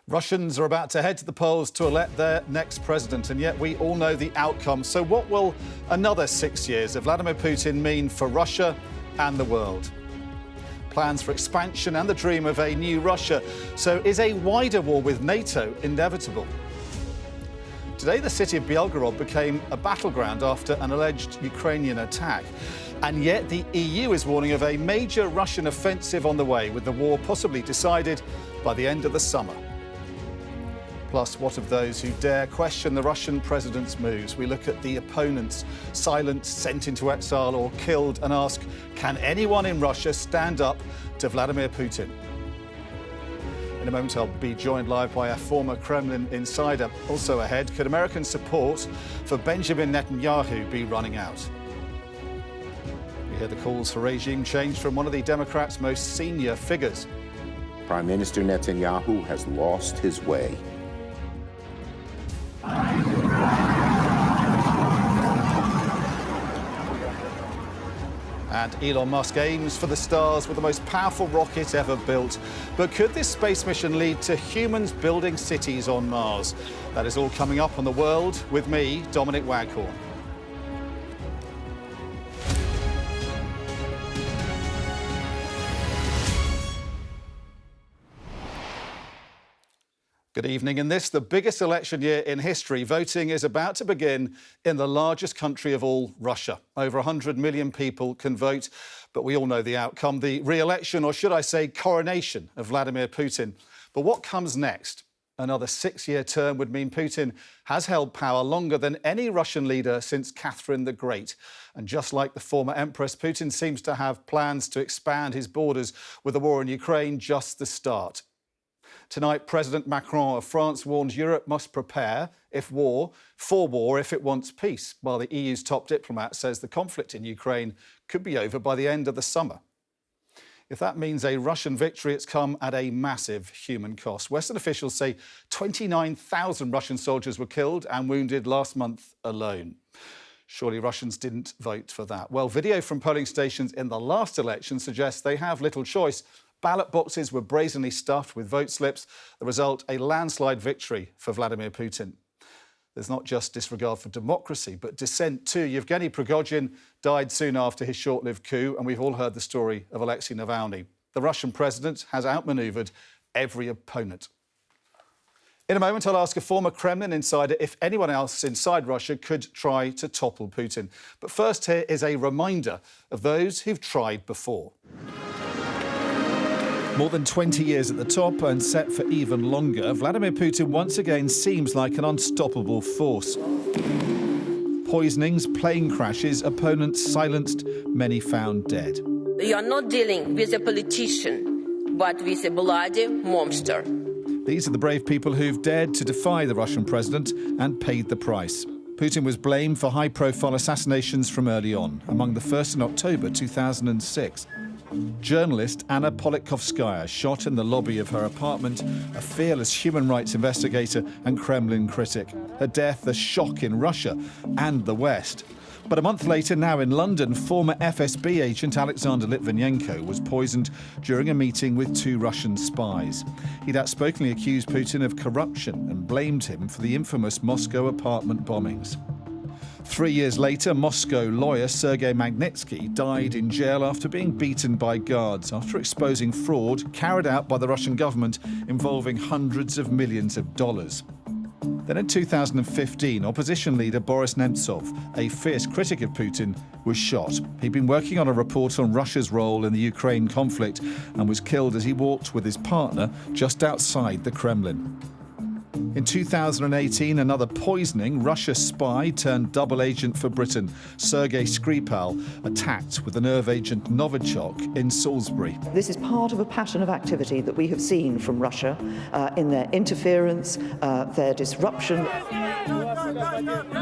Russians are about to head to the polls to elect their next president, and yet we all know the outcome. So what will another 6 years of Vladimir Putin mean for Russia and the world? Plans for expansion and the dream of a new Russia. So is a wider war with NATO inevitable? Today, the city of Belgorod became a battleground after an alleged Ukrainian attack. And yet the EU is warning of a major Russian offensive on the way, with the war possibly decided by the end of the summer. Plus, what of those who dare question the Russian president's moves? We look at the opponents silenced, sent into exile or killed, and ask, can anyone in Russia stand up to Vladimir Putin? In a moment, I'll be joined live by a former Kremlin insider. Also ahead, could American support for Benjamin Netanyahu be running out? We hear the calls for regime change from one of the Democrats' most senior figures. Prime Minister Netanyahu has lost his way. And Elon Musk aims for the stars with the most powerful rocket ever built. But could this space mission lead to humans building cities on Mars? That is all coming up on The World with me, Dominic Waghorn. Good evening. In this, the biggest election year in history, voting is about to begin in the largest country of all, Russia. Over 100 million people can vote, but we all know the outcome, the re-election, or should I say coronation, of Vladimir Putin. But what comes next? Another 6-year term would mean Putin has held power longer than any Russian leader since Catherine the Great. And just like the former empress, Putin seems to have plans to expand his borders, with the war in Ukraine just the start. Tonight, President Macron of France warns Europe must prepare, if war, for war if it wants peace, while the EU's top diplomat says the conflict in Ukraine could be over by the end of the summer. If that means a Russian victory, it's come at a massive human cost. Western officials say 29,000 Russian soldiers were killed and wounded last month alone. Surely Russians didn't vote for that. Well, video from polling stations in the last election suggests they have little choice. Ballot boxes were brazenly stuffed with vote slips. The result, a landslide victory for Vladimir Putin. There's not just disregard for democracy, but dissent too. Yevgeny Prigozhin died soon after his short-lived coup, and we've all heard the story of Alexei Navalny. The Russian president has outmanoeuvred every opponent. In a moment, I'll ask a former Kremlin insider if anyone else inside Russia could try to topple Putin. But first, here is a reminder of those who've tried before. More than 20 years at the top and set for even longer, Vladimir Putin once again seems like an unstoppable force. Poisonings, plane crashes, opponents silenced, many found dead. You are not dealing with a politician, but with a bloody monster. These are the brave people who've dared to defy the Russian president and paid the price. Putin was blamed for high-profile assassinations from early on, among the first in October 2006. Journalist Anna Politkovskaya shot in the lobby of her apartment, a fearless human rights investigator and Kremlin critic. Her death a shock in Russia and the West. But a month later, now in London, former FSB agent Alexander Litvinenko was poisoned during a meeting with 2 Russian spies. He'd outspokenly accused Putin of corruption and blamed him for the infamous Moscow apartment bombings. 3 years later, Moscow lawyer Sergei Magnitsky died in jail after being beaten by guards after exposing fraud carried out by the Russian government involving hundreds of millions of dollars. Then in 2015, opposition leader Boris Nemtsov, a fierce critic of Putin, was shot. He'd been working on a report on Russia's role in the Ukraine conflict and was killed as he walked with his partner just outside the Kremlin. In 2018, another poisoning. Russia spy turned double agent for Britain, Sergei Skripal, attacked with the nerve agent Novichok in Salisbury. This is part of a pattern of activity that we have seen from Russia in their interference, their disruption.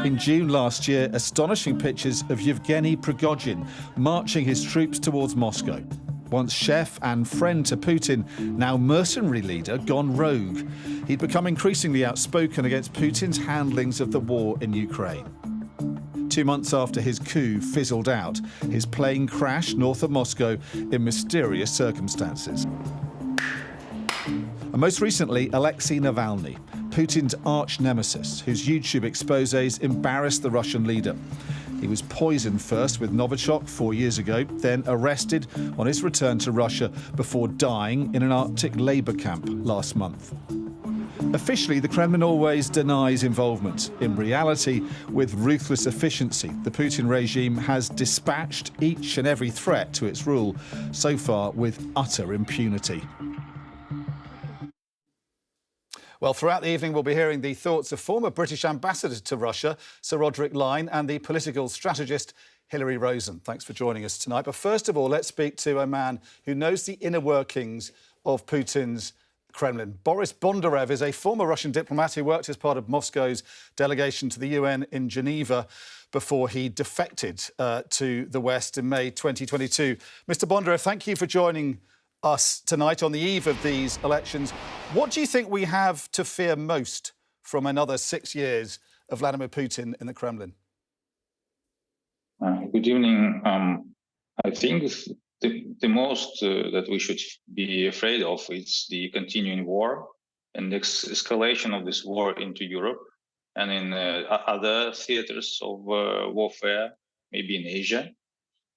In June last year, astonishing pictures of Yevgeny Prigozhin marching his troops towards Moscow. Once chef and friend to Putin, now mercenary leader gone rogue. He'd become increasingly outspoken against Putin's handlings of the war in Ukraine. 2 months after his coup fizzled out, his plane crashed north of Moscow in mysterious circumstances. And most recently, Alexei Navalny, Putin's arch nemesis, whose YouTube exposés embarrassed the Russian leader. He was poisoned first with Novichok 4 years ago, then arrested on his return to Russia before dying in an Arctic labour camp last month. Officially, the Kremlin always denies involvement. In reality, with ruthless efficiency, the Putin regime has dispatched each and every threat to its rule, so far with utter impunity. Well, throughout the evening, we'll be hearing the thoughts of former British ambassador to Russia, Sir Roderic Lyne, and the political strategist, Hilary Rosen. Thanks for joining us tonight. But first of all, let's speak to a man who knows the inner workings of Putin's Kremlin. Boris Bondarev is a former Russian diplomat who worked as part of Moscow's delegation to the UN in Geneva before he defected to the West in May 2022. Mr. Bondarev, thank you for joining us tonight on the eve of these elections. What do you think we have to fear most from another 6 years of Vladimir Putin in the Kremlin? Good evening. I think the most that we should be afraid of is the continuing war and the escalation of this war into Europe and in other theaters of warfare, maybe in Asia,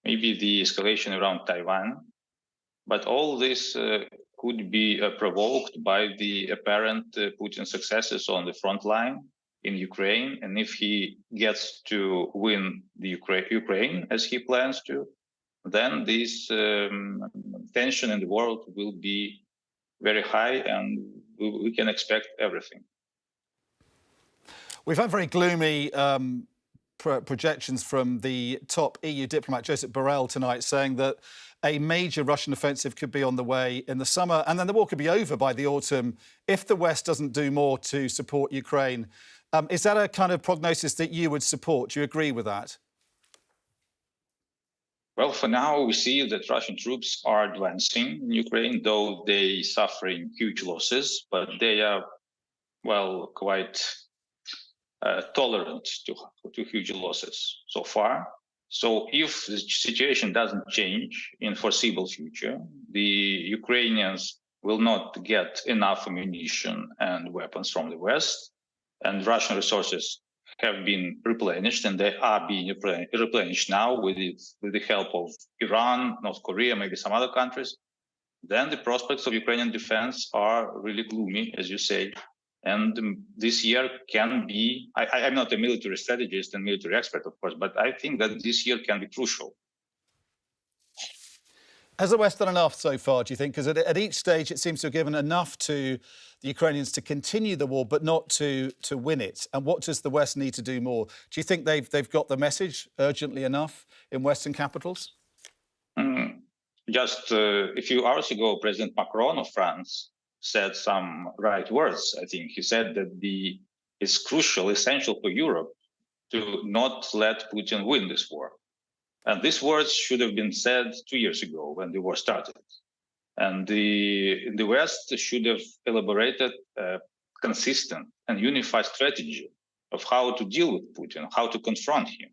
maybe the escalation around Taiwan. But all this could be provoked by the apparent Putin successes on the front line in Ukraine. And if he gets to win the Ukraine as he plans to, then this tension in the world will be very high and we can expect everything. We've had very gloomy projections from the top EU diplomat, Josep Borrell, tonight, saying that a major Russian offensive could be on the way in the summer, and then the war could be over by the autumn if the West doesn't do more to support Ukraine. Is that a kind of prognosis that you would support? Do you agree with that? Well, for now, we see that Russian troops are advancing in Ukraine, though they suffering huge losses, but they are, well, quite tolerant to huge losses so far. So if the situation doesn't change in foreseeable future, the Ukrainians will not get enough ammunition and weapons from the West, and Russian resources have been replenished, and they are being replenished now with the help of Iran, North Korea, maybe some other countries. Then the prospects of Ukrainian defense are really gloomy, as you say. And this year can be, I'm not a military strategist and military expert, of course, but I think that this year can be crucial. Has the West done enough so far, do you think? Because at each stage, it seems to have given enough to the Ukrainians to continue the war, but not to win it. And what does the West need to do more? Do you think they've got the message urgently enough in Western capitals? Just a few hours ago, President Macron of France said some right words. I think he said that it's crucial, essential for Europe to not let Putin win this war. And these words should have been said 2 years ago when the war started. And the West should have elaborated a consistent and unified strategy of how to deal with Putin, how to confront him.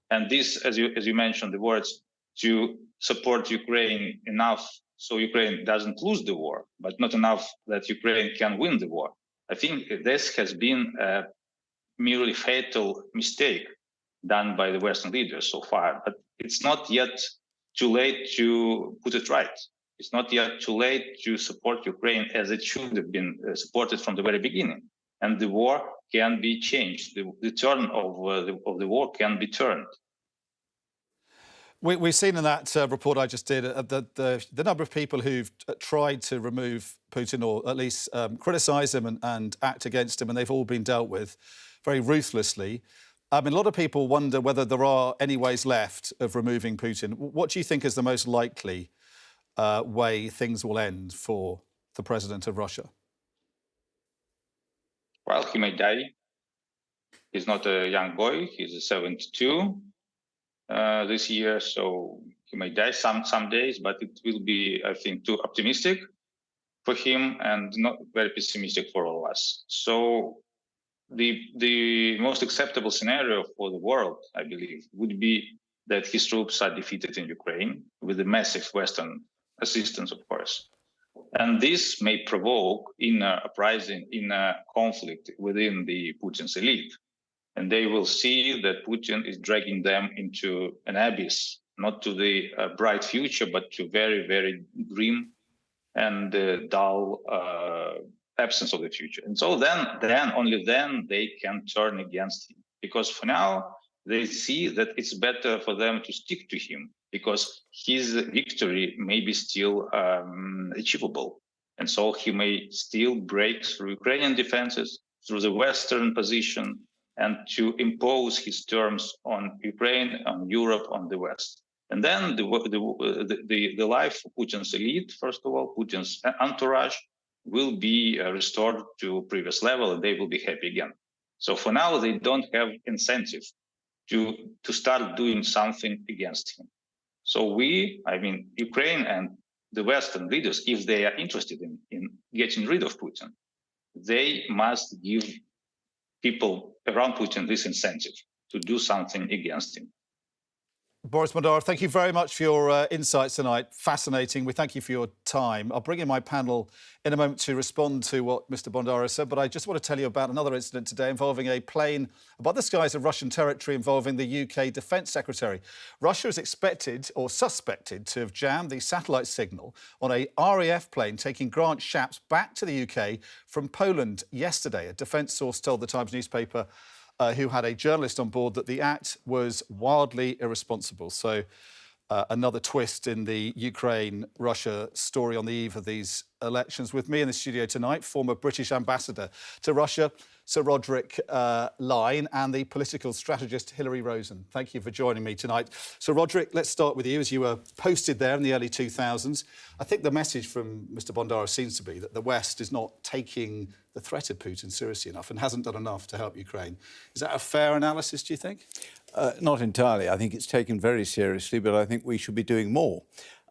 And this, as you mentioned, the words to support Ukraine enough so Ukraine doesn't lose the war, but not enough that Ukraine can win the war. I think this has been a merely fatal mistake done by the Western leaders so far. But it's not yet too late to put it right. It's not yet too late to support Ukraine as it should have been supported from the very beginning. And the war can be changed. The turn of the war can be turned. We've seen in that report I just did the number of people who've tried to remove Putin or at least criticise him and act against him, and they've all been dealt with very ruthlessly. I mean, a lot of people wonder whether there are any ways left of removing Putin. What do you think is the most likely way things will end for the president of Russia? Well, he may die. He's not a young boy. He's 72. This year, so he may die some days, but it will be, I think, too optimistic for him and not very pessimistic for all of us. So the most acceptable scenario for the world, I believe, would be that his troops are defeated in Ukraine with the massive Western assistance, of course. And this may provoke inner uprising, inner conflict within the Putin's elite. And they will see that Putin is dragging them into an abyss, not to the bright future, but to very, very grim and dull absence of the future. And so then only then they can turn against him. Because for now, they see that it's better for them to stick to him because his victory may be still achievable. And so he may still break through Ukrainian defenses, through the Western position, and to impose his terms on Ukraine, on Europe, on the West. And then the life of Putin's elite, first of all, Putin's entourage, will be restored to previous level, and they will be happy again. So for now, they don't have incentive to start doing something against him. So Ukraine and the Western leaders, if they are interested in getting rid of Putin, they must give people around Putin this incentive to do something against him. Boris Bondarev, thank you very much for your insights tonight. Fascinating. We thank you for your time. I'll bring in my panel in a moment to respond to what Mr. Bondarev said, but I just want to tell you about another incident today involving a plane above the skies of Russian territory involving the UK Defence Secretary. Russia is expected or suspected to have jammed the satellite signal on a RAF plane taking Grant Shapps back to the UK from Poland yesterday. A defence source told the Times newspaper who had a journalist on board that the act was wildly irresponsible. So another twist in the Ukraine-Russia story on the eve of these elections. With me in the studio tonight, former British ambassador to Russia, Sir Roderic Lyne, and the political strategist Hilary Rosen. Thank you for joining me tonight. So, Roderic, let's start with you. As you were posted there in the early 2000s, I think the message from Mr. Bondarev seems to be that the West is not taking the threat of Putin seriously enough and hasn't done enough to help Ukraine. Is that a fair analysis, do you think? Not entirely. I think it's taken very seriously, but I think we should be doing more.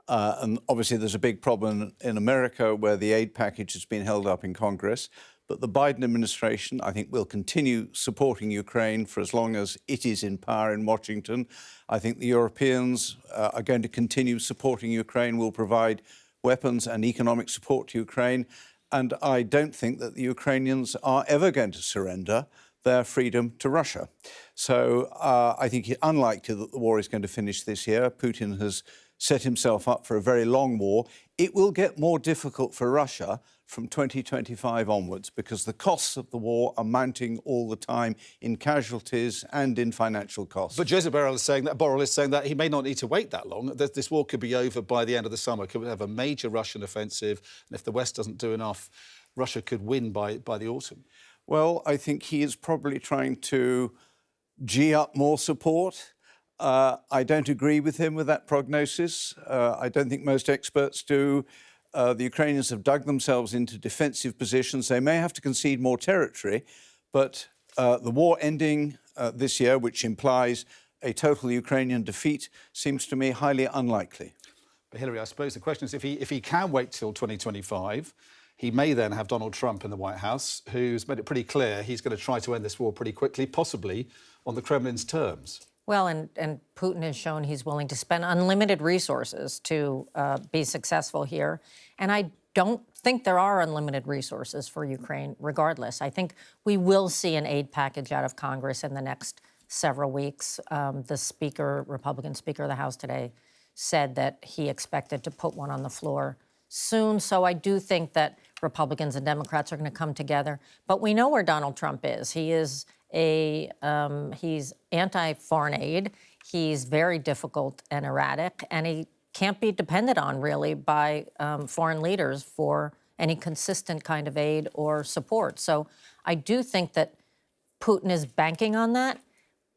And obviously there's a big problem in America where the aid package has been held up in Congress. But the Biden administration, I think, will continue supporting Ukraine for as long as it is in power in Washington. I think the Europeans are going to continue supporting Ukraine, will provide weapons and economic support to Ukraine. And I don't think that the Ukrainians are ever going to surrender their freedom to Russia. So I think it's unlikely that the war is going to finish this year. Putin has set himself up for a very long war. It will get more difficult for Russia from 2025 onwards because the costs of the war are mounting all the time in casualties and in financial costs. But Joseph Borrell is saying that he may not need to wait that long. That this war could be over by the end of the summer. Could have a major Russian offensive, and if the West doesn't do enough, Russia could win by the autumn. Well, I think he is probably trying to gee up more support. I don't agree with him with that prognosis. I don't think most experts do. The Ukrainians have dug themselves into defensive positions. They may have to concede more territory, but the war ending this year, which implies a total Ukrainian defeat, seems to me highly unlikely. But Hilary, I suppose the question is if he can wait till 2025, he may then have Donald Trump in the White House, who's made it pretty clear he's going to try to end this war pretty quickly, possibly on the Kremlin's terms. Well, and Putin has shown he's willing to spend unlimited resources to be successful here. And I don't think there are unlimited resources for Ukraine, regardless. I think we will see an aid package out of Congress in the next several weeks. The speaker, Republican Speaker of the House today, said that he expected to put one on the floor soon. So I do think that Republicans and Democrats are going to come together. But we know where Donald Trump is. He is he's anti-foreign aid. He's very difficult and erratic, and he can't be depended on really by foreign leaders for any consistent kind of aid or support. So I do think that Putin is banking on that,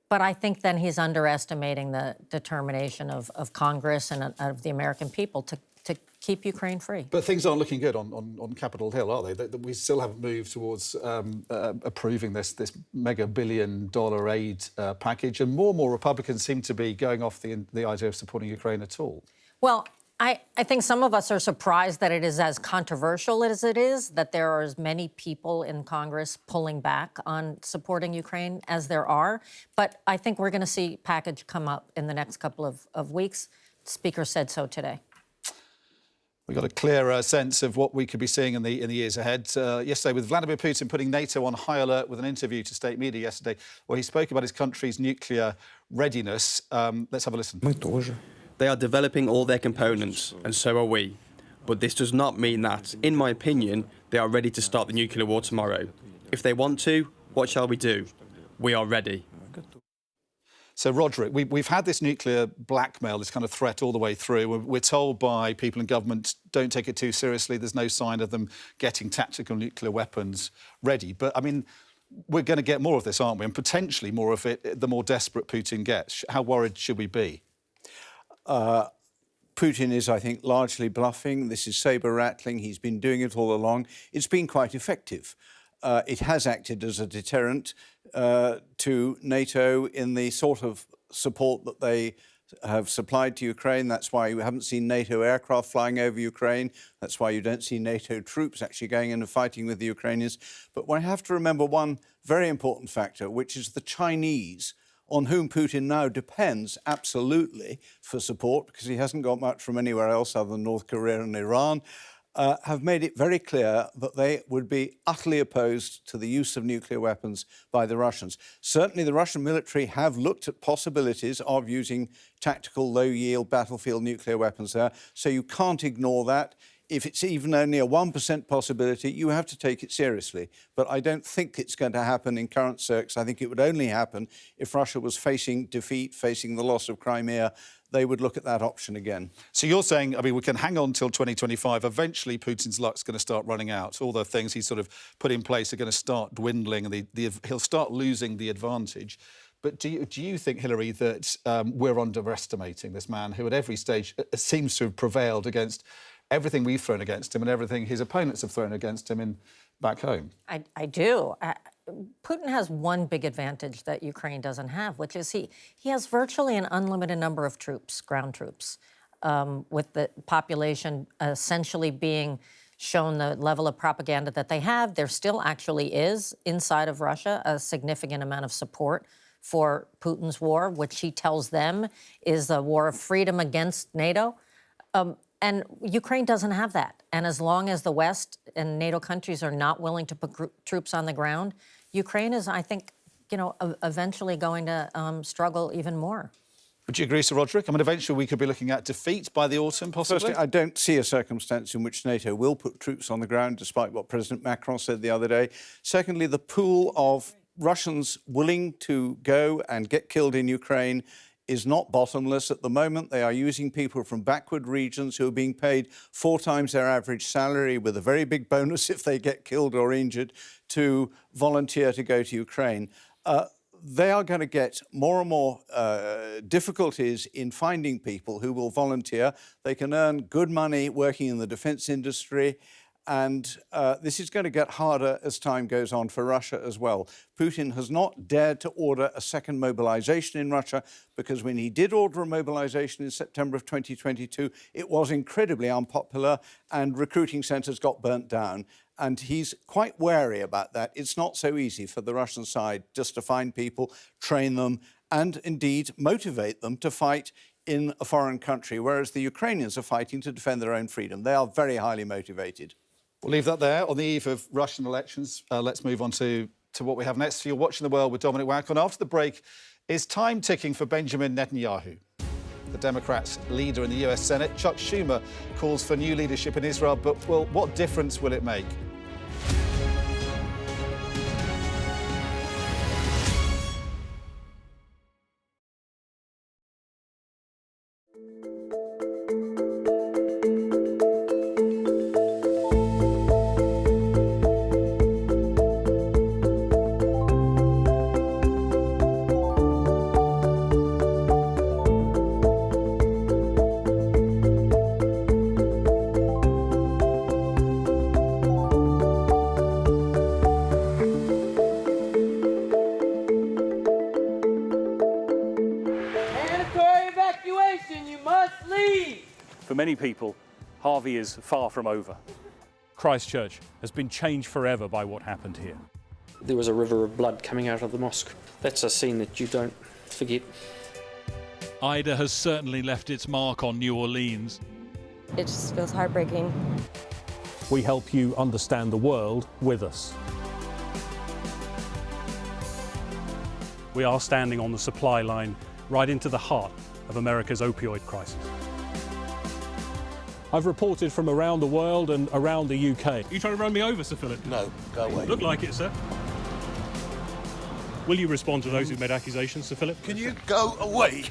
but I think then he's underestimating the determination of Congress and of the American people to keep Ukraine free. But things aren't looking good on Capitol Hill, are they? We still haven't moved towards approving this mega billion-dollar aid package, and more Republicans seem to be going off the idea of supporting Ukraine at all. Well, I think some of us are surprised that it is as controversial as it is, that there are as many people in Congress pulling back on supporting Ukraine as there are. But I think we're going to see a package come up in the next couple of weeks. The Speaker said so today. We got a clearer sense of what we could be seeing in the years ahead. Yesterday, with Vladimir Putin putting NATO on high alert with an interview to state media yesterday, where he spoke about his country's nuclear readiness. Let's have a listen. They are developing all their components, and so are we. But this does not mean that, in my opinion, they are ready to start the nuclear war tomorrow. If they want to, what shall we do? We are ready. So, Roderic, we've had this nuclear blackmail, this kind of threat all the way through. We're told by people in government, don't take it too seriously. There's no sign of them getting tactical nuclear weapons ready. But, I mean, we're going to get more of this, aren't we? And potentially more of it the more desperate Putin gets. How worried should we be? Putin is, I think, largely bluffing. This is sabre-rattling. He's been doing it all along. It's been quite effective. It has acted as a deterrent to NATO in the sort of support that they have supplied to Ukraine. That's why you haven't seen NATO aircraft flying over Ukraine. That's why you don't see NATO troops actually going in and fighting with the Ukrainians. But we have to remember one very important factor, which is the Chinese, on whom Putin now depends absolutely for support, because he hasn't got much from anywhere else other than North Korea and Iran, have made it very clear that they would be utterly opposed to the use of nuclear weapons by the Russians. Certainly the Russian military have looked at possibilities of using tactical, low-yield battlefield nuclear weapons there, so you can't ignore that. If it's even only a 1% possibility, you have to take it seriously. But I don't think it's going to happen in current circs. I think it would only happen if Russia was facing defeat, facing the loss of Crimea. They would look at that option again. So you're saying, I mean, we can hang on till 2025. Eventually, Putin's luck's going to start running out. All the things he's sort of put in place are going to start dwindling, and he'll start losing the advantage. But do you think, Hilary, that we're underestimating this man who at every stage seems to have prevailed against everything we've thrown against him and everything his opponents have thrown against him back home? I do. Putin has one big advantage that Ukraine doesn't have, which is he has virtually an unlimited number of troops, ground troops, with the population essentially being shown the level of propaganda that they have. There still actually is, inside of Russia, a significant amount of support for Putin's war, which he tells them is a war of freedom against NATO. And Ukraine doesn't have that. And as long as the West and NATO countries are not willing to put troops on the ground, Ukraine is, I think, eventually going to struggle even more. Would you agree, Sir Roderic? I mean, eventually we could be looking at defeat by the autumn, possibly? Firstly, I don't see a circumstance in which NATO will put troops on the ground, despite what President Macron said the other day. Secondly, the pool of Russians willing to go and get killed in Ukraine is not bottomless. At the moment, they are using people from backward regions who are being paid 4 times their average salary, with a very big bonus if they get killed or injured, to volunteer to go to Ukraine. They are going to get more and more difficulties in finding people who will volunteer. They can earn good money working in the defence industry. And this is going to get harder as time goes on for Russia as well. Putin has not dared to order a second mobilization in Russia, because when he did order a mobilization in September of 2022, it was incredibly unpopular and recruiting centres got burnt down. And he's quite wary about that. It's not so easy for the Russian side just to find people, train them, and indeed motivate them to fight in a foreign country, whereas the Ukrainians are fighting to defend their own freedom. They are very highly motivated. We'll leave that there. On the eve of Russian elections, let's move on to what we have next. So you're watching The World with Dominic Waghorn. After the break, is time ticking for Benjamin Netanyahu? The Democrats' leader in the US Senate, Chuck Schumer, calls for new leadership in Israel, but, well, what difference will it make? For many people, Harvey is far from over. Christchurch has been changed forever by what happened here. There was a river of blood coming out of the mosque. That's a scene that you don't forget. Ida has certainly left its mark on New Orleans. it just feels heartbreaking. We help you understand the world with us. We are standing on the supply line right into the heart of America's opioid crisis. I've reported from around the world and around the UK. Are you trying to run me over, Sir Philip? No, go away. Look like it, sir. Will you respond to those who've made accusations, Sir Philip? Can you go away?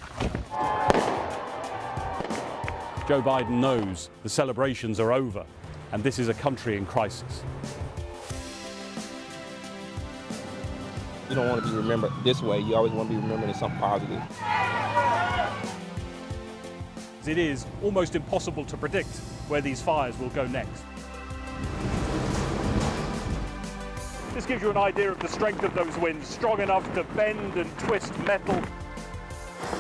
Joe Biden knows the celebrations are over, and this is a country in crisis. You don't want to be remembered this way. You always want to be remembered as something positive. It is almost impossible to predict where these fires will go next. This gives you an idea of the strength of those winds, strong enough to bend and twist metal.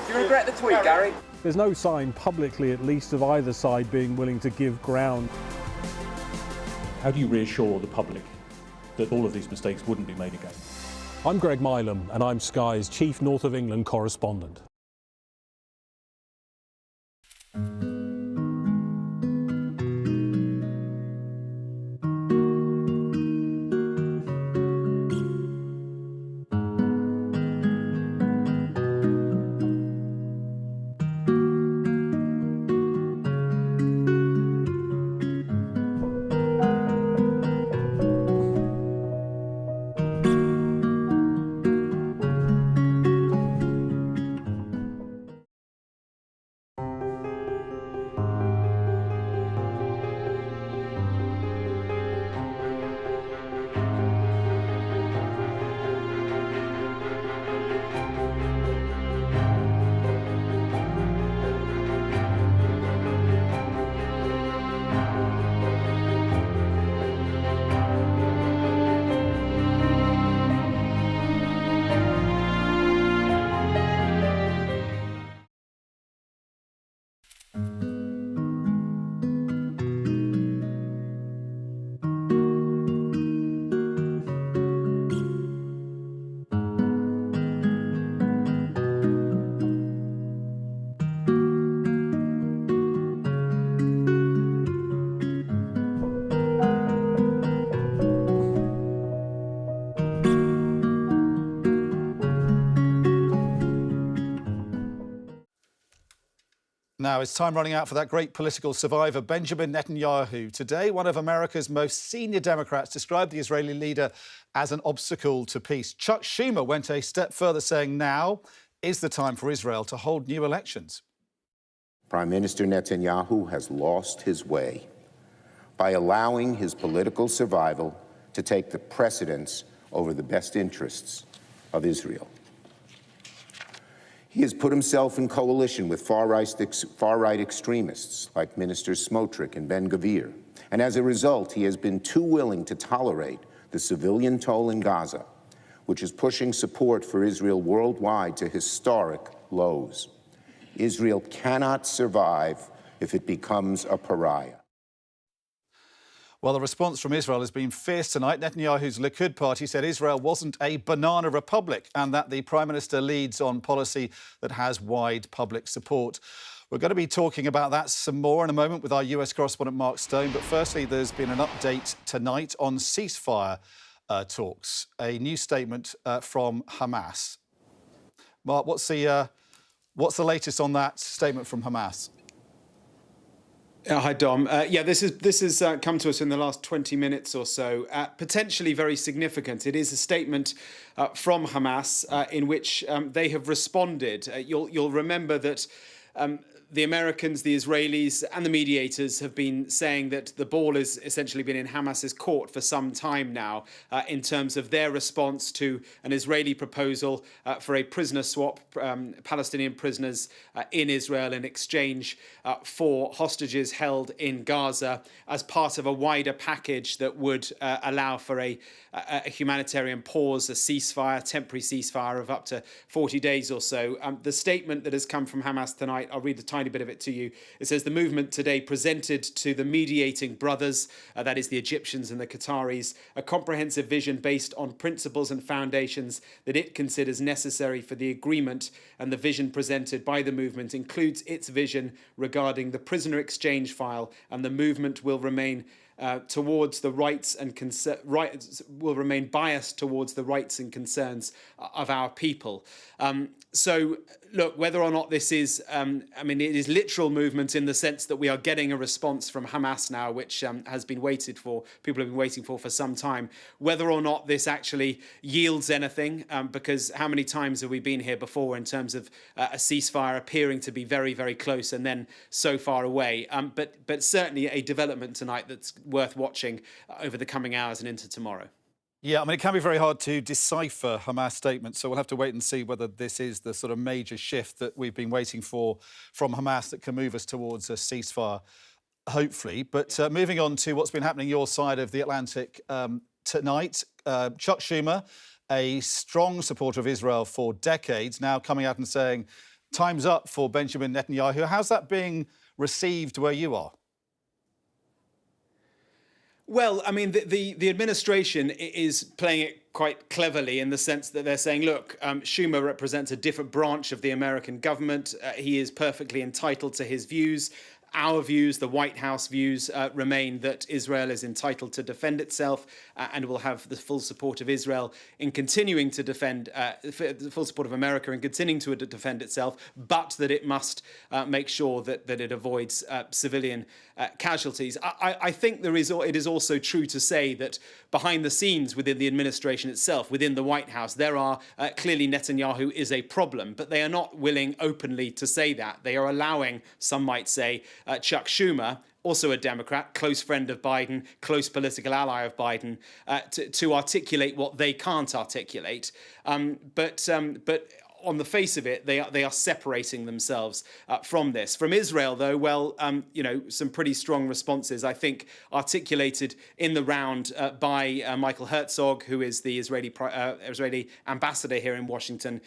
Do you regret the tweet, Gary? There's no sign, publicly at least, of either side being willing to give ground. How do you reassure the public that all of these mistakes wouldn't be made again? I'm Greg Milam, and I'm Sky's Chief North of England correspondent. Now it's time running out for that great political survivor, Benjamin Netanyahu. Today, one of America's most senior Democrats described the Israeli leader as an obstacle to peace. Chuck Schumer went a step further, saying now is the time for Israel to hold new elections. Prime Minister Netanyahu has lost his way by allowing his political survival to take the precedence over the best interests of Israel. He has put himself in coalition with far-right extremists like Ministers Smotrich and Ben-Gvir, and as a result, he has been too willing to tolerate the civilian toll in Gaza, which is pushing support for Israel worldwide to historic lows. Israel cannot survive if it becomes a pariah. Well, the response from Israel has been fierce tonight. Netanyahu's Likud party said Israel wasn't a banana republic and that the Prime Minister leads on policy that has wide public support. We're going to be talking about that some more in a moment with our US correspondent Mark Stone. But firstly, there's been an update tonight on ceasefire talks, a new statement from Hamas. Mark, what's the latest on that statement from Hamas? Hi, Dom. This has come to us in the last 20 minutes or so. Potentially very significant. It is a statement from Hamas in which they have responded. You'll remember that the Americans, the Israelis and the mediators have been saying that the ball has essentially been in Hamas's court for some time now in terms of their response to an Israeli proposal for a prisoner swap, Palestinian prisoners in Israel in exchange for hostages held in Gaza as part of a wider package that would allow for a humanitarian pause, a ceasefire, temporary ceasefire of up to 40 days or so. The statement that has come from Hamas tonight, I'll read the title tiny bit of it to you. It says the movement today presented to the mediating brothers, that is the Egyptians and the Qataris, a comprehensive vision based on principles and foundations that it considers necessary for the agreement, and the vision presented by the movement includes its vision regarding the prisoner exchange file, and the movement will remain towards the rights and will remain biased towards the rights and concerns of our people. So, look, whether or not this is, I mean, it is literal movement in the sense that we are getting a response from Hamas now, which has been waited for, people have been waiting for some time. Whether or not this actually yields anything, because how many times have we been here before in terms of a ceasefire appearing to be very, very close and then so far away? But certainly a development tonight that's worth watching over the coming hours and into tomorrow. Yeah, I mean, it can be very hard to decipher Hamas statements, so we'll have to wait and see whether this is the sort of major shift that we've been waiting for from Hamas that can move us towards a ceasefire, hopefully. But moving on to what's been happening your side of the Atlantic tonight, Chuck Schumer, a strong supporter of Israel for decades, now coming out and saying, time's up for Benjamin Netanyahu. How's that being received where you are? Well, I mean, the administration is playing it quite cleverly in the sense that they're saying, look, Schumer represents a different branch of the American government. He is perfectly entitled to his views. Our views, the White House views, remain that Israel is entitled to defend itself and will have the full support of Israel in continuing to defend, the full support of America in continuing to defend itself, but that it must make sure that it avoids civilian casualties. I think it is also true to say that behind the scenes within the administration itself, within the White House, there are clearly Netanyahu is a problem, but they are not willing openly to say that. They are allowing, some might say, Chuck Schumer, also a Democrat, close friend of Biden, close political ally of Biden, to articulate what they can't articulate. But on the face of it, they are separating themselves from this. From Israel, though, well, some pretty strong responses, I think, articulated in the round by Michael Herzog, who is the Israeli ambassador here in Washington,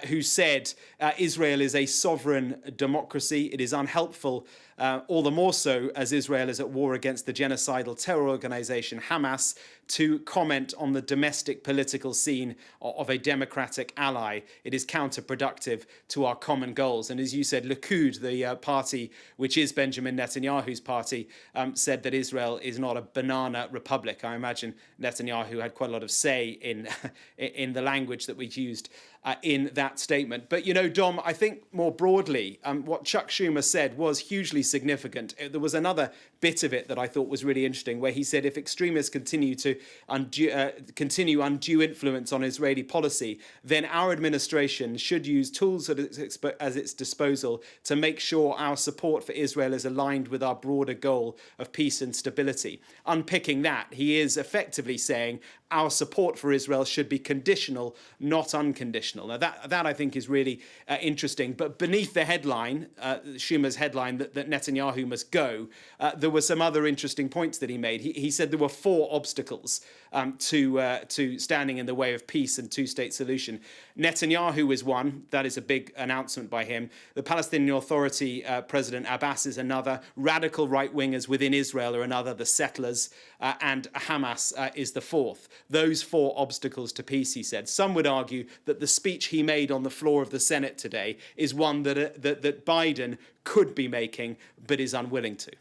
who said Israel is a sovereign democracy. It is unhelpful, all the more so as Israel is at war against the genocidal terror organization Hamas, to comment on the domestic political scene of a democratic ally. It is counterproductive to our common goals. And as you said, Likud, the party which is Benjamin Netanyahu's party, said that Israel is not a banana republic. I imagine Netanyahu had quite a lot of say in the language that we used in that statement. But, Dom, I think more broadly, what Chuck Schumer said was hugely significant. There was another bit of it that I thought was really interesting, where he said if extremists continue undue influence on Israeli policy, then our administration should use tools at its disposal to make sure our support for Israel is aligned with our broader goal of peace and stability. Unpicking that, he is effectively saying our support for Israel should be conditional, not unconditional. Now, that I think is really interesting. But beneath the headline, Schumer's headline, that Netanyahu must go, there were some other interesting points that he made. He said there were 4 obstacles to standing in the way of peace and two-state solution. Netanyahu is one. That is a big announcement by him. The Palestinian Authority President Abbas is another. Radical right-wingers within Israel are another, the settlers, and Hamas is the 4th. Those 4 obstacles to peace, he said. Some would argue that the speech he made on the floor of the Senate today is one that Biden could be making, but is unwilling to.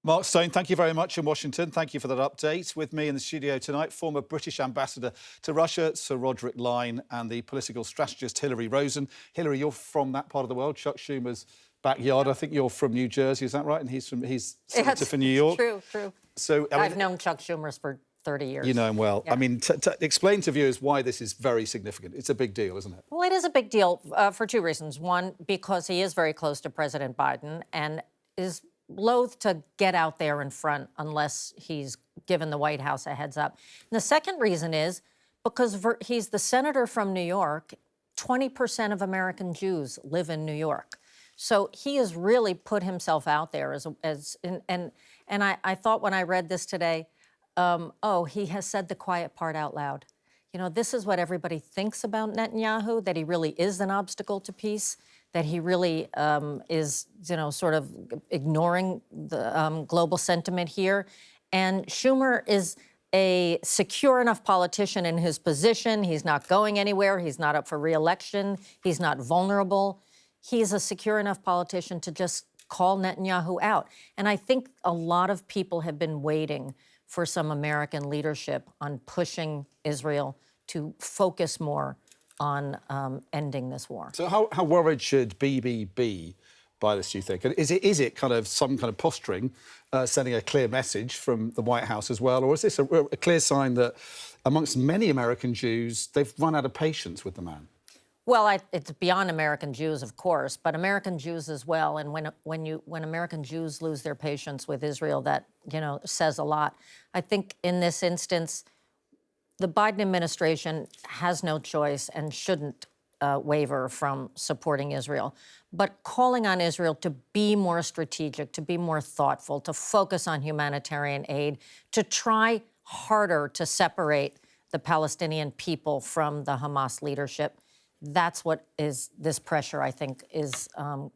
Mark Stone, thank you very much in Washington. Thank you for that update. With me in the studio tonight, former British ambassador to Russia, Sir Roderic Lyne, and the political strategist Hilary Rosen. Hilary, you're from that part of the world, Chuck Schumer's backyard. I think you're from New Jersey, is that right? And he's senator for New York. True. So I've known Chuck Schumer for 30 years. You know him well. Yeah. I mean, explain to viewers why this is very significant. It's a big deal, isn't it? Well, it is a big deal for 2 reasons. One, because he is very close to President Biden and is loath to get out there in front unless he's given the White House a heads up. And the second reason is because he's the senator from New York. 20% of American Jews live in New York. So he has really put himself out there and I thought when I read this today, he has said the quiet part out loud. you know, this is what everybody thinks about Netanyahu, that he really is an obstacle to peace, that he really is, you know, sort of ignoring the global sentiment here. And Schumer is a secure enough politician in his position. He's not going anywhere. He's not up for re-election. He's not vulnerable. He's a secure enough politician to just call Netanyahu out. And I think a lot of people have been waiting for some American leadership on pushing Israel to focus more on ending this war. So how worried should Bibi be by this, do you think? And is it kind of some kind of posturing, sending a clear message from the White House as well? Or is this a clear sign that amongst many American Jews, they've run out of patience with the man? Well, it's beyond American Jews, of course, but American Jews as well. And when American Jews lose their patience with Israel, that, you know, says a lot. I think in this instance, the Biden administration has no choice and shouldn't waver from supporting Israel. But calling on Israel to be more strategic, to be more thoughtful, to focus on humanitarian aid, to try harder to separate the Palestinian people from the Hamas leadership, that's what is this pressure, I think, is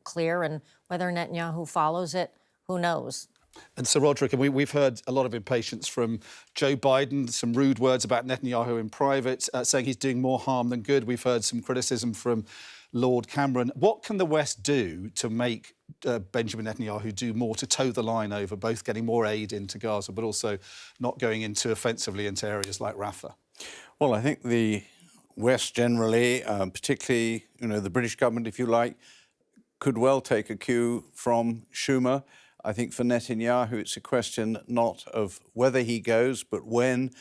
clear. And whether Netanyahu follows it, who knows? And so, Roderic, and we've heard a lot of impatience from Joe Biden, some rude words about Netanyahu in private, saying he's doing more harm than good. We've heard some criticism from Lord Cameron. What can the West do to make Benjamin Netanyahu do more to toe the line over both getting more aid into Gaza, but also not going in too offensively into areas like Rafah? Well, I think the West generally, particularly, you know, the British government, if you like, could well take a cue from Schumer. I think for Netanyahu, it's a question not of whether he goes, but when.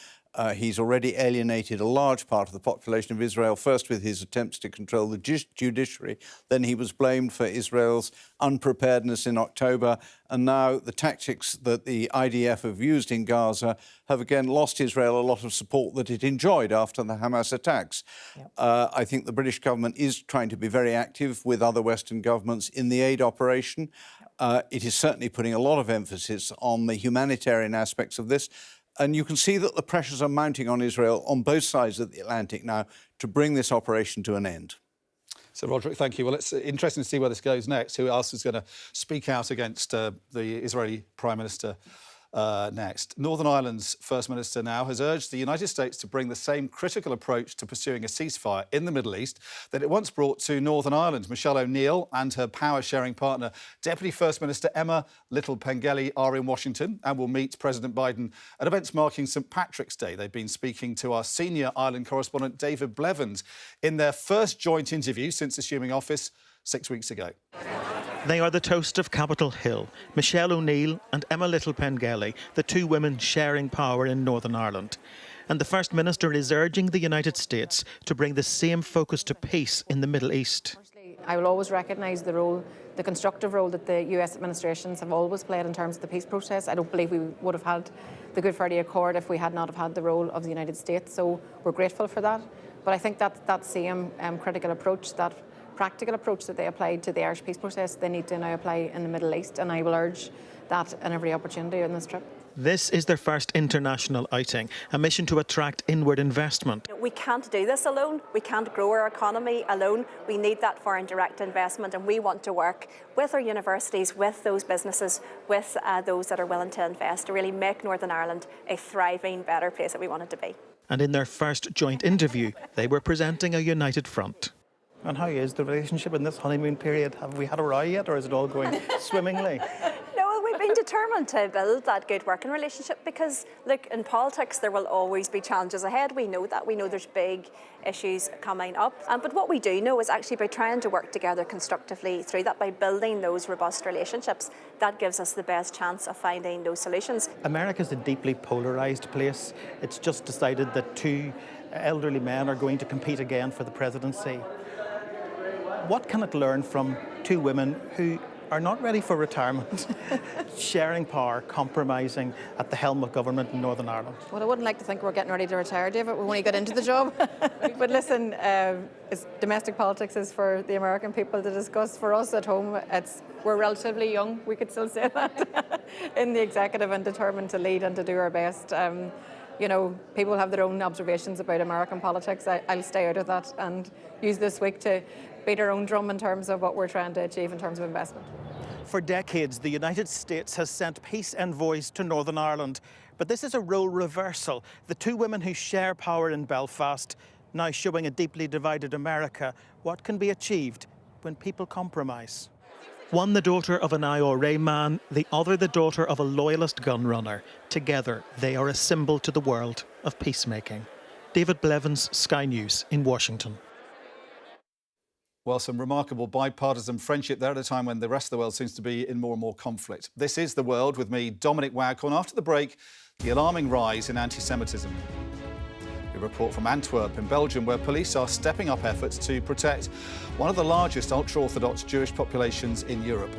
He's already alienated a large part of the population of Israel, first with his attempts to control the judiciary. Then he was blamed for Israel's unpreparedness in October. And now the tactics that the IDF have used in Gaza have again lost Israel a lot of support that it enjoyed after the Hamas attacks. Yep. I think the British government is trying to be very active with other Western governments in the aid operation. It is certainly putting a lot of emphasis on the humanitarian aspects of this. And you can see that the pressures are mounting on Israel on both sides of the Atlantic now to bring this operation to an end. So, Roderic, thank you. Well, it's interesting to see where this goes next. Who else is going to speak out against the Israeli Prime Minister next? Northern Ireland's First Minister now has urged the United States to bring the same critical approach to pursuing a ceasefire in the Middle East that it once brought to Northern Ireland. Michelle O'Neill and her power-sharing partner, Deputy First Minister Emma Little-Pengelly, are in Washington and will meet President Biden at events marking St Patrick's Day. They've been speaking to our senior Ireland correspondent, David Blevins, in their first joint interview since assuming office 6 weeks ago. They are the toast of Capitol Hill, Michelle O'Neill and Emma Little-Pengelly, the two women sharing power in Northern Ireland. And the First Minister is urging the United States to bring the same focus to peace in the Middle East. I will always recognise the role, the constructive role that the US administrations have always played in terms of the peace process. I don't believe we would have had the Good Friday Accord if we had not have had the role of the United States. So we're grateful for that. But I think that same critical approach, that practical approach that they applied to the Irish peace process, they need to now apply in the Middle East, and I will urge that in every opportunity on this trip. This is their first international outing, a mission to attract inward investment. We can't do this alone. We can't grow our economy alone. We need that foreign direct investment, and we want to work with our universities, with those businesses, with those that are willing to invest to really make Northern Ireland a thriving, better place that we want it to be. And in their first joint interview, they were presenting a united front. And how is the relationship in this honeymoon period? Have we had a row yet, or is it all going swimmingly? No, we've been determined to build that good working relationship because, look, in politics there will always be challenges ahead. We know that. We know there's big issues coming up. But what we do know is actually by trying to work together constructively through that, by building those robust relationships, that gives us the best chance of finding those solutions. America's a deeply polarised place. It's just decided that two elderly men are going to compete again for the presidency. What can it learn from two women who are not ready for retirement, sharing power, compromising at the helm of government in Northern Ireland? Well, I wouldn't like to think we're getting ready to retire, David. We only got into the job. But listen, domestic politics is for the American people to discuss. For us at home, we're relatively young, we could still say that, in the executive, and determined to lead and to do our best. you know, people have their own observations about American politics. I'll stay out of that and use this week to beat our own drum in terms of what we're trying to achieve in terms of investment. For decades, the United States has sent peace envoys to Northern Ireland. But this is a role reversal. The two women who share power in Belfast, now showing a deeply divided America, what can be achieved when people compromise. One the daughter of an IRA man, the other the daughter of a loyalist gun runner. Together, they are a symbol to the world of peacemaking. David Blevins, Sky News in Washington. Well, some remarkable bipartisan friendship there at a time when the rest of the world seems to be in more and more conflict. This is The World with me, Dominic Waghorn. After the break, the alarming rise in anti-Semitism. A report from Antwerp in Belgium, where police are stepping up efforts to protect one of the largest ultra-Orthodox Jewish populations in Europe.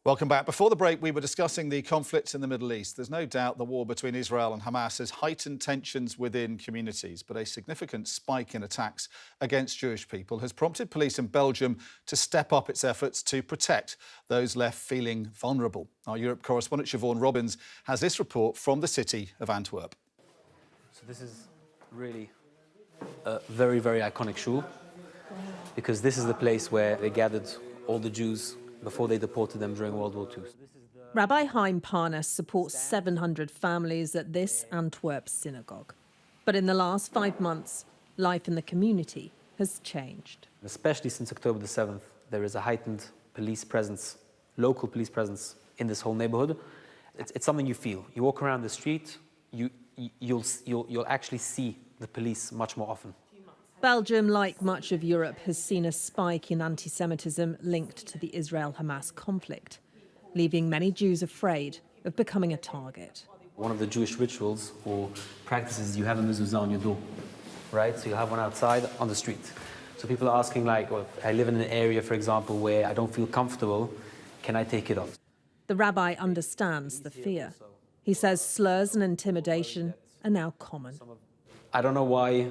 Welcome back. Before the break, we were discussing the conflicts in the Middle East. There's no doubt the war between Israel and Hamas has heightened tensions within communities, but a significant spike in attacks against Jewish people has prompted police in Belgium to step up its efforts to protect those left feeling vulnerable. Our Europe correspondent Siobhan Robbins has this report from the city of Antwerp. So this is really a very, very iconic shul. because this is the place where they gathered all the Jews before they deported them during World War II. Rabbi Chaim Parnas supports 700 families at this Antwerp synagogue. But in the last 5 months, life in the community has changed. Especially since October the 7th, there is a heightened police presence, local police presence in this whole neighborhood. It's something you feel. You walk around the street, you'll actually see the police much more often. Belgium, like much of Europe, has seen a spike in anti-Semitism linked to the Israel-Hamas conflict, leaving many Jews afraid of becoming a target. One of the Jewish rituals or practices, you have a mezuzah on your door, right? So you have one outside on the street. So people are asking, like, well, if I live in an area, for example, where I don't feel comfortable, can I take it off? The rabbi understands the fear. He says slurs and intimidation are now common. I don't know why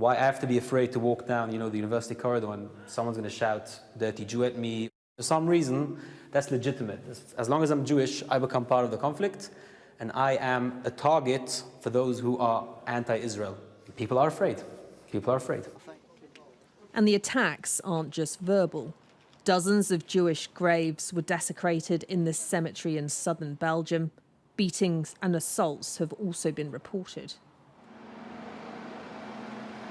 I have to be afraid to walk down, the university corridor and someone's going to shout dirty Jew at me. For some reason, that's legitimate. As long as I'm Jewish, I become part of the conflict, and I am a target for those who are anti-Israel. People are afraid. People are afraid. And the attacks aren't just verbal. Dozens of Jewish graves were desecrated in this cemetery in southern Belgium. Beatings and assaults have also been reported.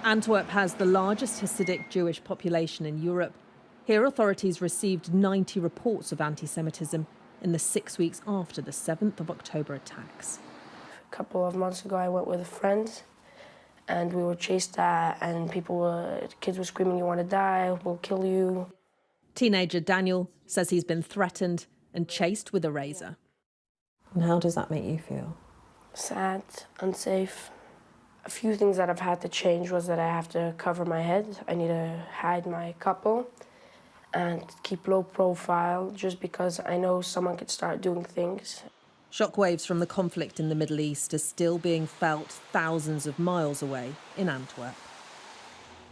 Antwerp has the largest Hasidic Jewish population in Europe. Here, authorities received 90 reports of anti-Semitism in the 6 weeks after the 7th of October attacks. A couple of months ago, I went with a friend, and we were chased at, and kids were screaming, "You want to die? We'll kill you." Teenager Daniel says he's been threatened and chased with a razor. And how does that make you feel? Sad, unsafe. A few things that I've had to change was that I have to cover my head. I need to hide my couple and keep low profile just because I know someone could start doing things. Shockwaves from the conflict in the Middle East are still being felt thousands of miles away in Antwerp.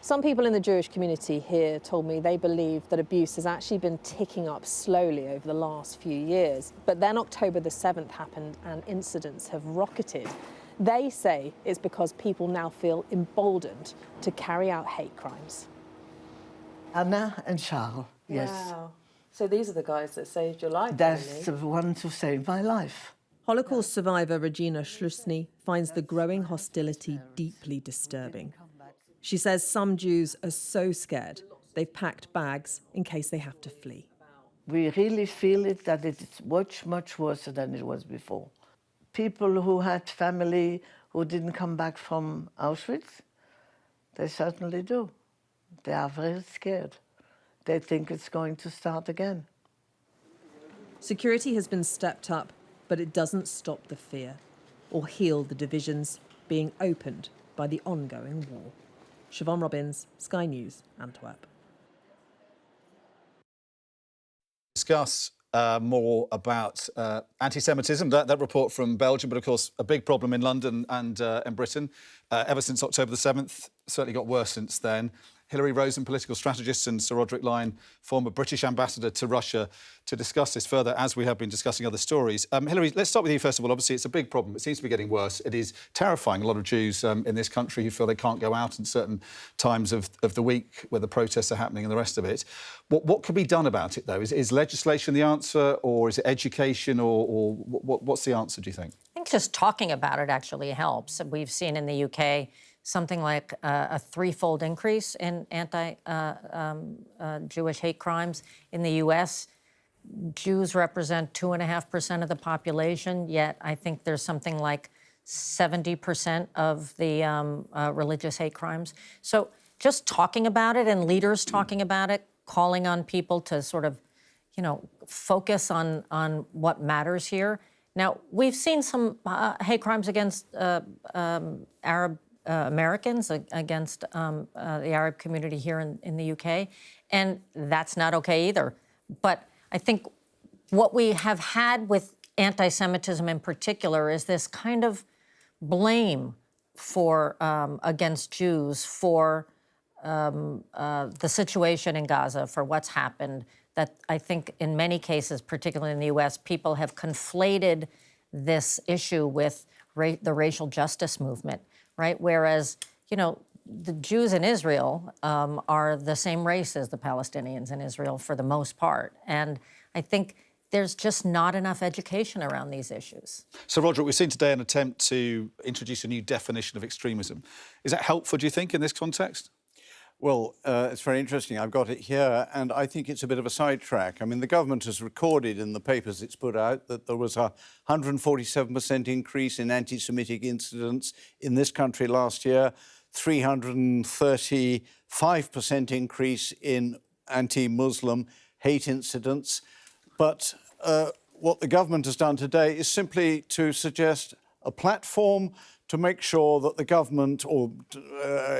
Some people in the Jewish community here told me they believe that abuse has actually been ticking up slowly over the last few years. But then October the 7th happened and incidents have rocketed. They say it's because people now feel emboldened to carry out hate crimes. Anna and Charles, yes. Wow. So these are the guys that saved your life, That's really? the one to save my life. Holocaust survivor Regina Schlusny finds the growing hostility deeply disturbing. She says some Jews are so scared they've packed bags in case they have to flee. We really feel it, that it's much, much worse than it was before. People who had family who didn't come back from Auschwitz, they certainly do. They are very scared. They think it's going to start again. Security has been stepped up, but it doesn't stop the fear or heal the divisions being opened by the ongoing war. Siobhan Robbins, Sky News, Antwerp. Discuss more about anti-Semitism, that report from Belgium, but of course a big problem in London and in Britain ever since October the 7th, certainly got worse since then. Hilary Rosen, political strategist, and Sir Roderic Lyne, former British ambassador to Russia, to discuss this further as we have been discussing other stories. Hilary, let's start with you first of all. Obviously, it's a big problem. It seems to be getting worse. It is terrifying a lot of Jews in this country who feel they can't go out at certain times of the week where the protests are happening and the rest of it. What can be done about it, though? Is legislation the answer, or is it education, or what's the answer, do you think? I think just talking about it actually helps. We've seen in the UK something like a threefold increase in anti-Jewish hate crimes. In the US, Jews represent 2.5% of the population, yet I think there's something like 70% of the religious hate crimes. So just talking about it and leaders talking about it, calling on people to sort of, focus on what matters here. Now, we've seen some hate crimes against Arab Americans, against the Arab community here in the UK, and that's not okay either. But I think what we have had with anti-Semitism in particular is this kind of blame for against Jews for the situation in Gaza, for what's happened, that I think in many cases, particularly in the US, people have conflated this issue with the racial justice movement, right? Whereas, the Jews in Israel are the same race as the Palestinians in Israel for the most part. And I think there's just not enough education around these issues. So, Roderic, we've seen today an attempt to introduce a new definition of extremism. Is that helpful, do you think, in this context? Well, it's very interesting. I've got it here, and I think it's a bit of a sidetrack. I mean, the government has recorded in the papers it's put out that there was a 147% increase in anti-Semitic incidents in this country last year, 335% increase in anti-Muslim hate incidents. But what the government has done today is simply to suggest a platform to make sure that the government, or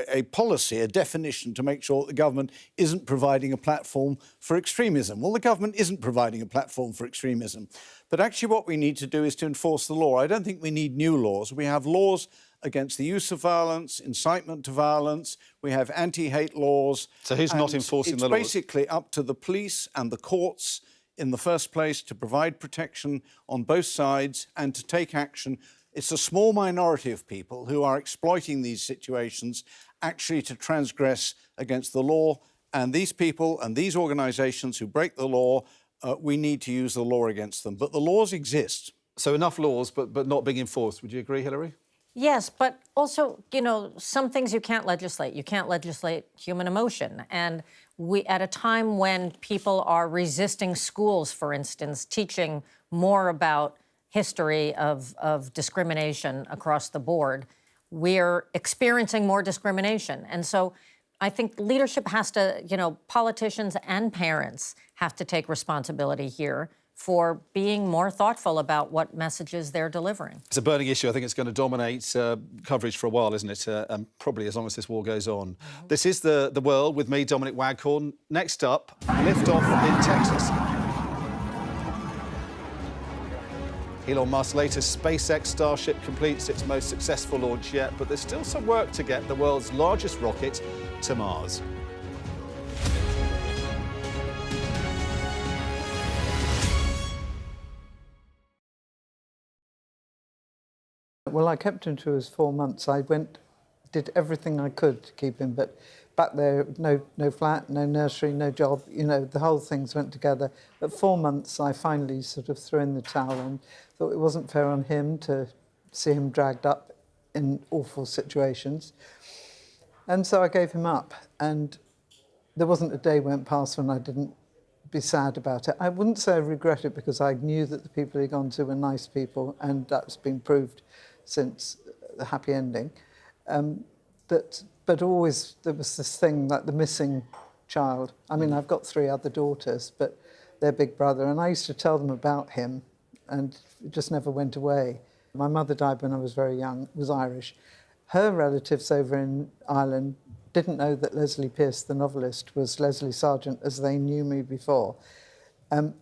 a policy, a definition to make sure that the government isn't providing a platform for extremism. Well, the government isn't providing a platform for extremism. But actually what we need to do is to enforce the law. I don't think we need new laws. We have laws against the use of violence, incitement to violence. We have anti-hate laws. So who's not enforcing the laws? It's basically up to the police and the courts in the first place to provide protection on both sides and to take action. It's a small minority of people who are exploiting these situations actually to transgress against the law. And these people and these organisations who break the law, we need to use the law against them. But the laws exist. So enough laws, but not being enforced. Would you agree, Hilary? Yes, but also, you know, some things you can't legislate. You can't legislate human emotion. And at a time when people are resisting schools, for instance, teaching more about history of discrimination across the board, we're experiencing more discrimination. And so I think leadership has to, you know, politicians and parents have to take responsibility here for being more thoughtful about what messages they're delivering. It's a burning issue. I think it's going to dominate coverage for a while, isn't it? And probably as long as this war goes on. Mm-hmm. This is The World with me, Dominic Waghorn. Next up, liftoff in Texas. Elon Musk's latest SpaceX Starship completes its most successful launch yet, but there's still some work to get the world's largest rocket to Mars. Well, I kept him to his 4 months. I did everything I could to keep him, but back there, no flat, no nursery, no job, you know, the whole things went together. At 4 months, I finally sort of threw in the towel and thought it wasn't fair on him to see him dragged up in awful situations. And so I gave him up, and there wasn't a day went past when I didn't be sad about it. I wouldn't say I regret it, because I knew that the people he'd gone to were nice people, and that's been proved since the happy ending. But always there was this thing like the missing child. I mean, I've got 3 other daughters, but they're big brother, and I used to tell them about him, and it just never went away. My mother died when I was very young, was Irish. Her relatives over in Ireland didn't know that Leslie Pierce, the novelist, was Leslie Sargent, as they knew me before.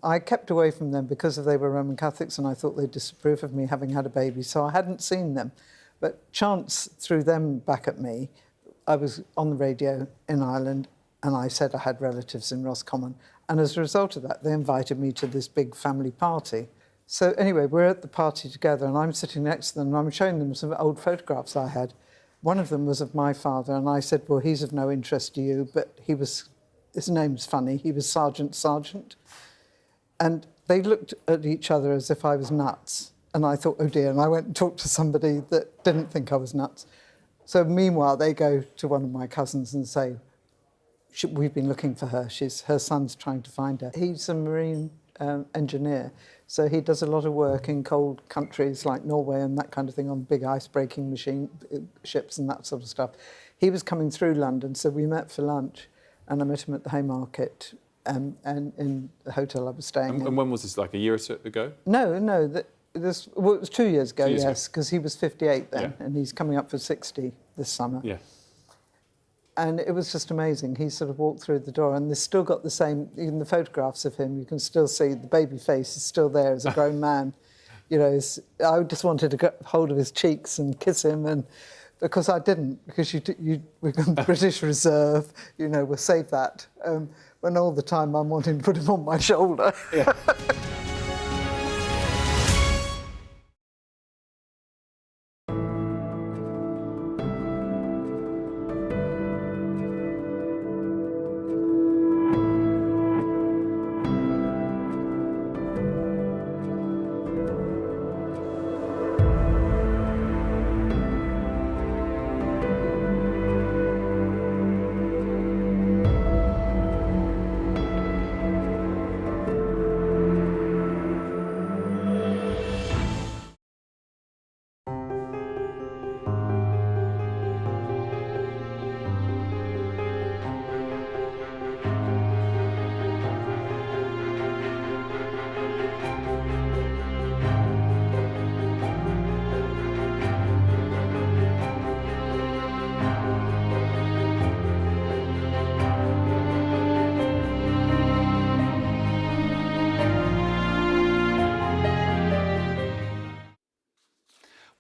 I kept away from them because they were Roman Catholics, and I thought they'd disapprove of me having had a baby, so I hadn't seen them. But chance threw them back at me. I was on the radio in Ireland, and I said I had relatives in Roscommon. And as a result of that, they invited me to this big family party. So anyway, we're at the party together, and I'm sitting next to them, and I'm showing them some old photographs I had. One of them was of my father, and I said, well, he's of no interest to you, but his name's funny, he was Sergeant Sargent. And they looked at each other as if I was nuts. And I thought, oh dear, and I went and talked to somebody that didn't think I was nuts. So meanwhile, they go to one of my cousins and say, we've been looking for her. Her son's trying to find her. He's a marine engineer, so he does a lot of work in cold countries like Norway and that kind of thing on big ice-breaking ships and that sort of stuff. He was coming through London, so we met for lunch, and I met him at the Haymarket and in the hotel I was staying in. And when was this, like a year or so ago? No, it was 2 years ago, yes, because he was 58 then, and he's coming up for 60 this summer. Yeah. And it was just amazing. He sort of walked through the door, and they've still got the same, in the photographs of him, you can still see the baby face is still there as a grown man. You know, I just wanted to get hold of his cheeks and kiss him, and because I didn't, because we're the British Reserve, you know, we'll save that. When all the time I'm wanting to put him on my shoulder. Yeah.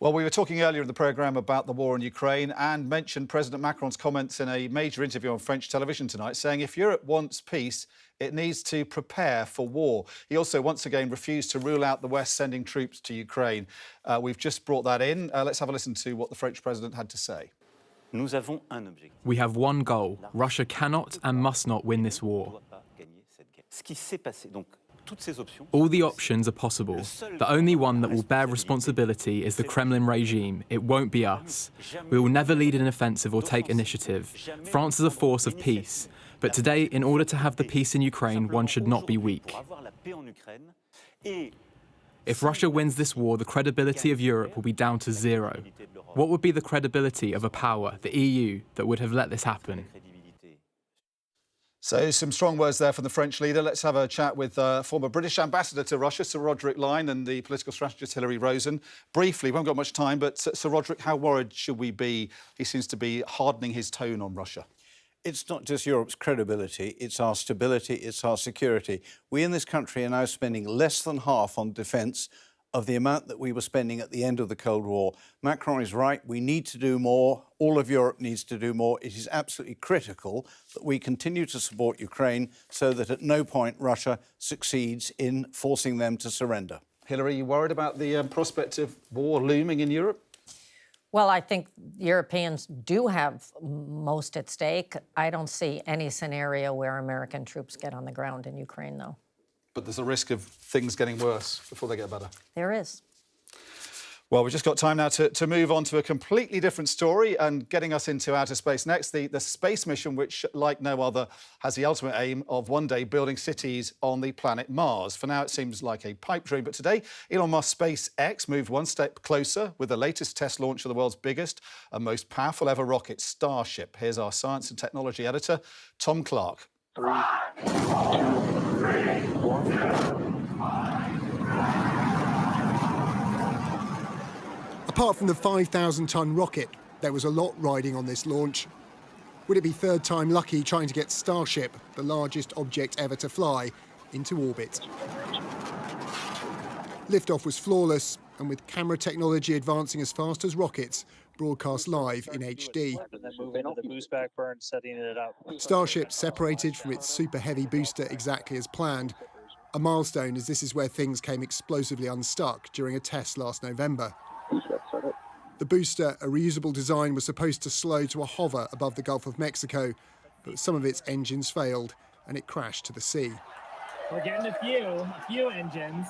Well, we were talking earlier in the programme about the war in Ukraine and mentioned President Macron's comments in a major interview on French television tonight, saying if Europe wants peace, it needs to prepare for war. He also once again refused to rule out the West sending troops to Ukraine. We've just brought that in. Let's have a listen to what the French president had to say. We have one goal. Russia cannot and must not win this war. All the options are possible. The only one that will bear responsibility is the Kremlin regime. It won't be us. We will never lead an offensive or take initiative. France is a force of peace. But today, in order to have the peace in Ukraine, one should not be weak. If Russia wins this war, the credibility of Europe will be down to zero. What would be the credibility of a power, the EU, that would have let this happen? So some strong words there from the French leader. Let's have a chat with former British ambassador to Russia, Sir Roderic Lyne, and the political strategist Hilary Rosen. Briefly, we haven't got much time, but Sir Roderic, how worried should we be? He seems to be hardening his tone on Russia. It's not just Europe's credibility, it's our stability, it's our security. We in this country are now spending less than half on defence of the amount that we were spending at the end of the Cold War. Macron is right, we need to do more. All of Europe needs to do more. It is absolutely critical that we continue to support Ukraine so that at no point Russia succeeds in forcing them to surrender. Hilary, are you worried about the prospect of war looming in Europe? Well, I think Europeans do have most at stake. I don't see any scenario where American troops get on the ground in Ukraine, though. But there's a risk of things getting worse before they get better. There is. Well, we've just got time now to move on to a completely different story and getting us into outer space next. The space mission, which, like no other, has the ultimate aim of one day building cities on the planet Mars. For now, it seems like a pipe dream. But today, Elon Musk's SpaceX moved one step closer with the latest test launch of the world's biggest and most powerful ever rocket, Starship. Here's our science and technology editor, Tom Clark. 3, 2, 3, 1. Apart from the 5,000-ton rocket, there was a lot riding on this launch. Would it be third time lucky trying to get Starship, the largest object ever to fly, into orbit? Liftoff was flawless, and with camera technology advancing as fast as rockets, broadcast live in HD. Starship separated from its super heavy booster exactly as planned, a milestone as this is where things came explosively unstuck during a test last November. The booster, a reusable design, was supposed to slow to a hover above the Gulf of Mexico, but some of its engines failed and it crashed to the sea. We're getting a few engines.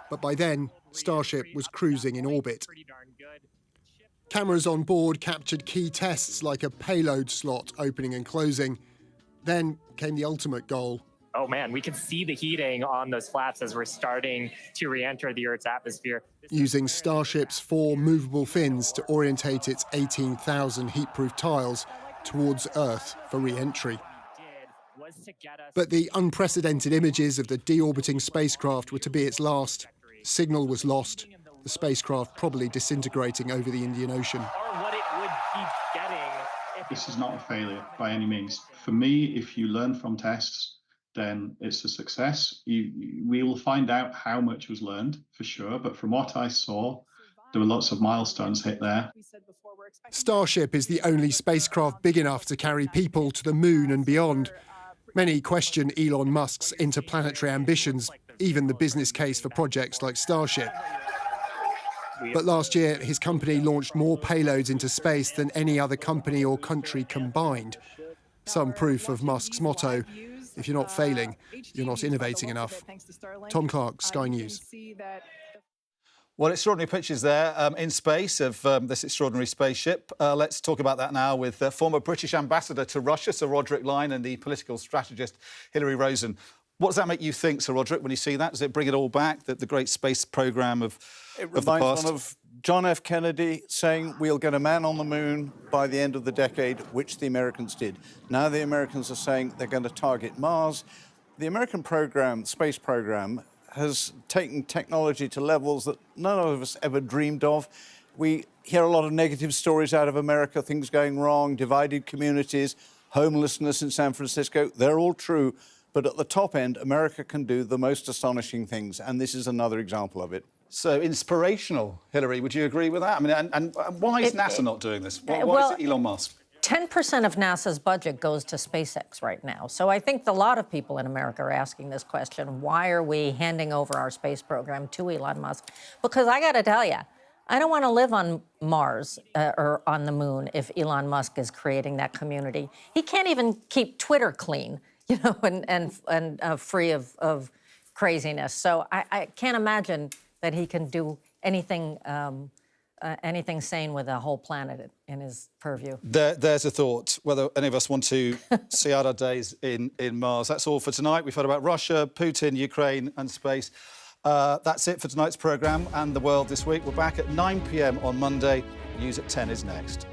But by then, Starship was cruising in orbit. Cameras on board captured key tests like a payload slot opening and closing. Then came the ultimate goal. Oh man, we can see the heating on those flaps as we're starting to re-enter the Earth's atmosphere. Using Starship's 4 movable fins to orientate its 18,000 heat-proof tiles towards Earth for re-entry. But the unprecedented images of the deorbiting spacecraft were to be its last. Signal was lost, the spacecraft probably disintegrating over the Indian Ocean. This is not a failure by any means. For me, if you learn from tests, then it's a success. We will find out how much was learned, for sure, but from what I saw, there were lots of milestones hit there. Starship is the only spacecraft big enough to carry people to the moon and beyond. Many question Elon Musk's interplanetary ambitions, even the business case for projects like Starship. But last year, his company launched more payloads into space than any other company or country combined. Some proof of Musk's motto, if you're not failing, you're not innovating enough. Tom Clark, Sky News. Well, extraordinary pictures there in space of this extraordinary spaceship. Let's talk about that now with former British ambassador to Russia, Sir Roderic Lyne, and the political strategist Hilary Rosen. What does that make you think, Sir Roderic, when you see that? Does it bring it all back, the great space programme of the past? It reminds one of John F. Kennedy saying we'll get a man on the moon by the end of the decade, which the Americans did. Now the Americans are saying they're going to target Mars. The American program, space program, has taken technology to levels that none of us ever dreamed of. We hear a lot of negative stories out of America, things going wrong, divided communities, homelessness in San Francisco. They're all true. But at the top end, America can do the most astonishing things, and this is another example of it. So inspirational, Hilary. Would you agree with that? I mean, and why is NASA not doing this? Why is it Elon Musk? 10% of NASA's budget goes to SpaceX right now. So I think a lot of people in America are asking this question, why are we handing over our space program to Elon Musk? Because I got to tell you, I don't want to live on Mars or on the moon if Elon Musk is creating that community. He can't even keep Twitter clean, you know, and free of craziness. So I can't imagine that he can do anything anything sane with a whole planet in his purview. There's a thought, whether any of us want to see out our days in Mars. That's all for tonight. We've heard about Russia, Putin, Ukraine and space. That's it for tonight's programme and The World This Week. We're back at 9 p.m. on Monday. News at 10 is next.